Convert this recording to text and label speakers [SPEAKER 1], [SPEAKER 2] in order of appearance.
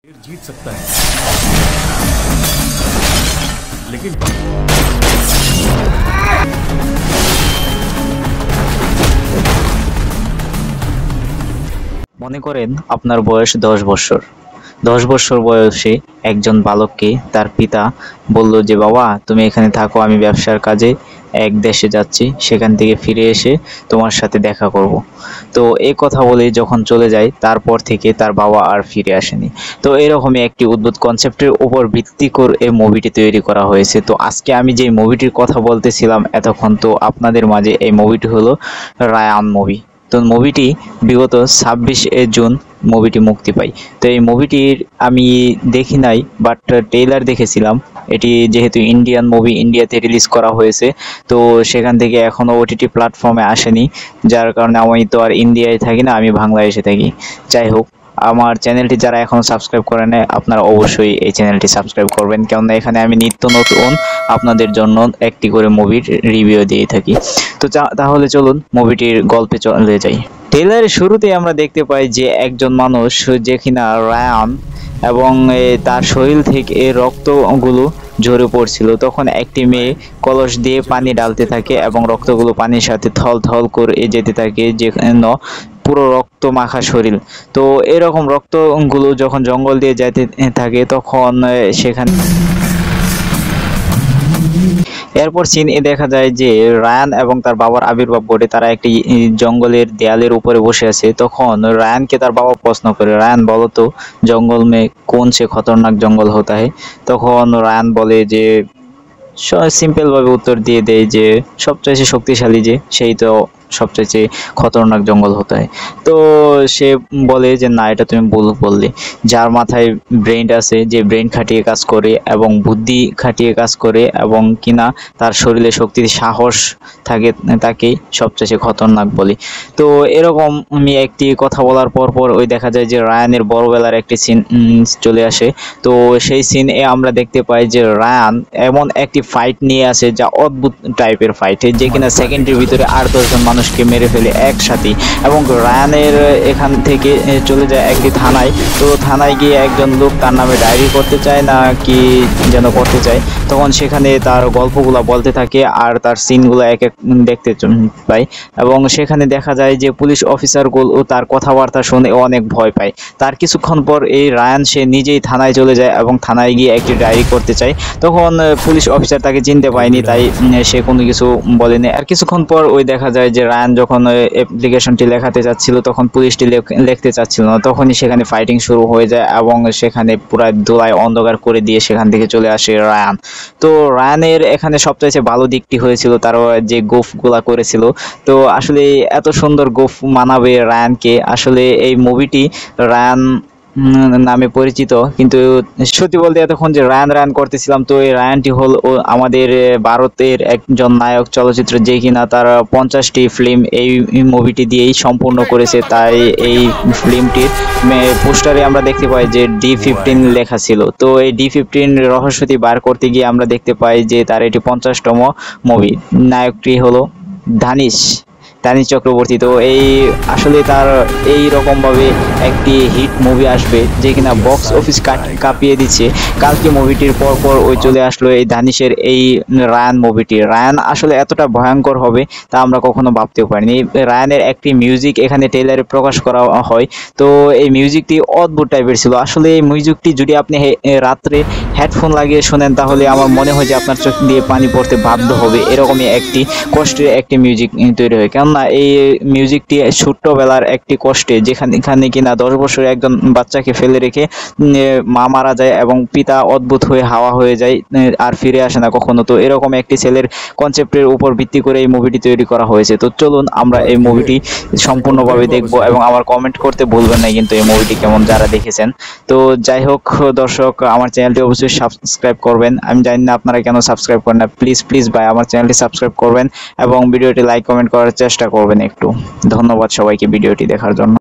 [SPEAKER 1] जीत सकता है लेकिन
[SPEAKER 2] মনে করেন আপনার বয়স 10 বছর। 10 বছর বয়সে একজন বালককে তার পিতা বলল যে বাবা তুমি এখানে থাকো, আমি ব্যবসার কাজে এক দেশে যাচ্ছি, সেখান থেকে ফিরে এসে তোমার সাথে দেখা করব। তো এই কথা বলে যখন চলে যায় তারপর থেকে তার বাবা আর ফিরে আসেনি। তো এরকমই একটি উদ্ভুত কনসেপ্টের উপর ভিত্তি করে এই মুভিটি তৈরি করা হয়েছে। তো আজকে আমি যে মুভিটির কথা বলতেছিলাম এতক্ষণ, তো আপনাদের মাঝে এই মুভিটি হলো রায়ান মুভি। তো মুভিটি বিগত 26 জুন মুভিটি মুক্তি পায়। তো এই মুভিটির আমি দেখি নাই, বাট ট্রেলার দেখেছিলাম। এটি যেহেতু ইন্ডিয়ান মুভি, ইন্ডিয়াতে রিলিজ করা হয়েছে, তো সেখান থেকে এখনও ওটিটি প্ল্যাটফর্মে আসেনি, যার কারণে আমি তো আর ইন্ডিয়ায় থাকি না, আমি বাংলাদেশে থাকি। যাই হোক, আমার চ্যানেলটি যারা এখনও সাবস্ক্রাইব করে নেয় আপনারা অবশ্যই এই চ্যানেলটি সাবস্ক্রাইব করবেন, কেননা এখানে আমি নিত্য নতুন আপনাদের জন্য একটি করে মুভির রিভিউ দিয়ে থাকি। তো তাহলে চলুন মুভিটির গল্পে চলে যাই। ট্রেলারের শুরুতেই আমরা দেখতে পাই যে একজন মানুষ, যে কিনা রায়ান, এবং তার শরীর থেকে রক্তগুলো ঝরে পড়ছিল। তখন একটি মেয়ে কলস দিয়ে পানি ঢালতে থাকে এবং রক্তগুলো পানির সাথে থল থল করে যেতে থাকে, যেন পুরো রক্ত মাখা শরীর। তো এরকম রক্তগুলো যখন জঙ্গল দিয়ে যেতে থাকে তখন সেখানে এরপর সিনে দেখা যায় যে রায়ান এবং তার বাবার আবির্ভাব ঘটে। তারা একটি জঙ্গলের দেয়ালের উপরে বসে আছে। তখন রায়ানকে তার বাবা প্রশ্ন করে, রায়ান বলো তো জঙ্গল মে কোন সে খতরনাক জঙ্গল হতা है। তখন রায়ান বলে যে সিম্পল ভাবে উত্তর দিয়ে দেয় যে সবচেয়ে শক্তিশালী যে সেই তো সবচেয়ে খতরনাক জঙ্গল হতা है। তো সে বলে যে না, এটা তুমি ভুল বললে। যার মাথায় ব্রেন আছে, যে ব্রেন খাটিয়ে কাজ করে এবং বুদ্ধি খাটিয়ে কাজ করে এবং কিনা তার শরীরে শক্তি সাহস থাকে, তাকেই সবচেয়ে খতরনাক বলে। তো এরকম আমি একটি কথা বলার পর ওই দেখা যায় যে রায়ানের বড়বেলার একটি সিন চলে আসে। তো সেই সিনে আমরা দেখতে পাই যে রায়ান এমন একটি ফাইট নিয়ে আসে যা অদ্ভুত টাইপের ফাইট, যে কিনা সেকেন্ডের ভিতরে 8-10 জন মানুষকে মেরে ফেলে একসাথে। এবং রায়ানের এখান থেকে চলে যায় একটি থানায়। তো থানায় গিয়ে একজন লোক তার নামে ডায়েরি করতে চায় না কি যেন করতে চায়, তখন সেখানে তার গল্পগুলো বলতে থাকে আর তার সিনগুলো এক এক দেখতে পাই। এবং সেখানে দেখা যায় যে পুলিশ অফিসারগুলো তার কথাবার্তা শুনে অনেক ভয় পায়। তার কিছুক্ষণ পর এই রায়ান সে নিজেই থানায় চলে যায় এবং থানায় গিয়ে একটি ডায়েরি করতে চায়। তখন পুলিশ অফিসার তাকে চিনতে পায়নি, তাই সে কোনো কিছু বলেনি। আর কিছুক্ষণ পর ওই দেখা যায় যে রায়ান যখন অ্যাপ্লিকেশনটি লেখাতে চাচ্ছিল তখন পুলিশটি লিখতে চাচ্ছিল না, তখনই সেখানে ফাইটিং শুরু হয়ে যায় এবং সেখানে পুরো ধুলায় অন্ধকার করে দিয়ে সেখান থেকে চলে আসে রায়ান। তো রায়ানের এখানে সবচেয়ে ভালো দিকটি হয়েছিল তার যে গোফগুলা করেছিল। তো আসলে এত সুন্দর গোফ মানাবে রায়ানকে, আসলে এই মুভিটি রায়ান নামে পরিচিত। কিন্তু সত্যি বলতে এতক্ষণ যে রায়ান করতেছিলাম, তো এই রায়ানটি হল আমাদের ভারতের একজন নায়ক চলচ্চিত্র, যে কিনা তার 50টি ফিল্ম এই মুভিটি দিয়েই সম্পূর্ণ করেছে। তাই এই ফিল্মটির পোস্টারে আমরা দেখতে পাই যে D15 লেখা ছিল। তো এই D15 রহস্যটি বার করতে গিয়ে আমরা দেখতে পাই যে তার এটি 50তম মুভি। নায়কটি হলো ধানিশ চক্রবর্তী। তো এই আসলে তার এই রকমভাবে একটি হিট মুভি আসবে যে কিনা বক্স অফিস কাঁপিয়ে দিচ্ছে। কালকে মুভিটির পর ওই চলে আসলো এই ধানিশের এই রায়ান মুভিটি। রায়ান আসলে এতটা ভয়ঙ্কর হবে তা আমরা কখনো ভাবতেও পারিনি। রায়ানের একটি মিউজিক এখানে ট্রেলারে প্রকাশ করা হয়। তো এই মিউজিকটি অদ্ভুত টাইপের ছিল। আসলে এই মিউজিকটি যদি আপনি রাত্রে হেডফোন লাগিয়ে শোনেন তাহলে আমার মনে হয় যে আপনার চোখ দিয়ে পানি পড়তে বাধ্য হবে। এরকমই একটি কষ্টের একটি মিউজিক তৈরি হয়, কেননা এই মিউজিকটি ছোট্টবেলার একটি কষ্টে, যেখানে কিনা 10 বছরের একজন বাচ্চাকে ফেলে রেখে মা মারা যায় এবং পিতা অদ্ভুত হয়ে হাওয়া হয়ে যায় আর ফিরে আসে না কখনো। তো এরকম একটি ছেলের কনসেপ্টের উপর ভিত্তি করে এই মুভিটি তৈরি করা হয়েছে। তো চলুন আমরা এই মুভিটি সম্পূর্ণভাবে দেখব এবং আমার কমেন্ট করতে ভুলবেন না কিন্তু এই মুভিটি কেমন যারা দেখেছেন। তো যাই হোক দর্শক, আমার চ্যানেলটি অবশ্যই সাবস্ক্রাইব করবেন। আমি জানি না আপনারা কেন সাবস্ক্রাইব করেন না, প্লিজ ভাই আমার চ্যানেলটি সাবস্ক্রাইব করবেন এবং ভিডিওটি লাইক কমেন্ট করার চেষ্টা করবেন একটু। ধন্যবাদ সবাইকে ভিডিওটি দেখার জন্য।